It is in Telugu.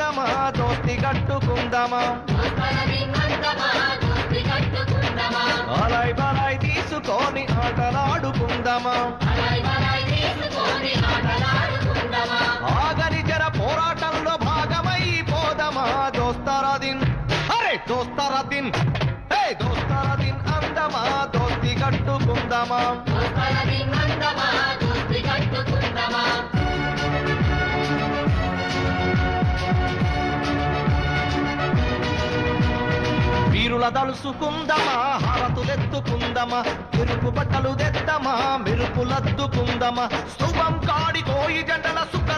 అందమా దోస్తి కట్టుకుందమా అలాయ్ బలాయ్ తీసుకొని ఆటలాడుకుందమా ఆగని జర పోరాటంలో భాగమైపోదమా దోస్తరదిన్ అరే దోస్తరదిన్ దోస్తరదిన్ అందమా దోస్తి కట్టుకుందమా వీరుల దలుసుకుందమా హారతులెత్తుకుందమా ఎరుపు బట్టలు తెద్దమా మెరుపులద్దుకుందమా స్తూపం కాడికోయి జంటల సుఖ